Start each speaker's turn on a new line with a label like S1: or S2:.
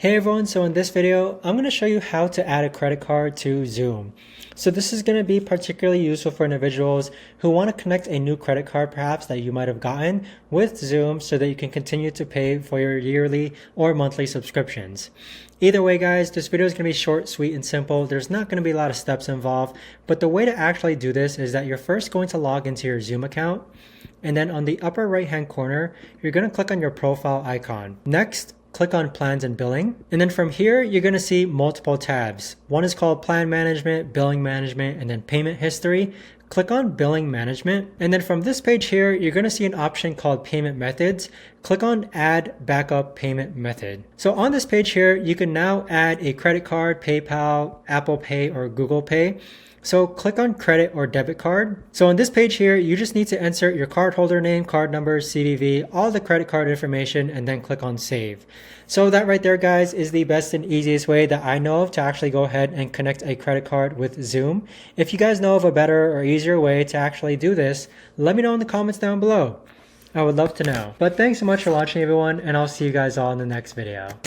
S1: Hey everyone, so in this video, I'm going to show you how to add a credit card to Zoom. So this is going to be particularly useful for individuals who want to connect a new credit card perhaps that you might have gotten with Zoom so that you can continue to pay for your yearly or monthly subscriptions. Either way guys, this video is going to be short, sweet, and simple. There's not going to be a lot of steps involved, but the way to actually do this is that you're first going to log into your Zoom account, and then on the upper right hand corner, you're going to click on your profile icon. Next, click on plans and billing. And then from here, you're going to see multiple tabs. One is called plan management, billing management, and then payment history. Click on billing management. And then from this page here, you're going to see an option called payment methods. Click on add backup payment method. So on this page here, you can now add a credit card, PayPal, Apple Pay, or Google Pay. So click on credit or debit card. So on this page here, you just need to insert your cardholder name, card number, CVV, all the credit card information, and then click on save. So that right there, guys, is the best and easiest way that I know of to actually go ahead and connect a credit card with Zoom. If you guys know of a better or easier way to actually do this, let me know in the comments down below. I would love to know. But thanks so much for watching, everyone, and I'll see you guys all in the next video.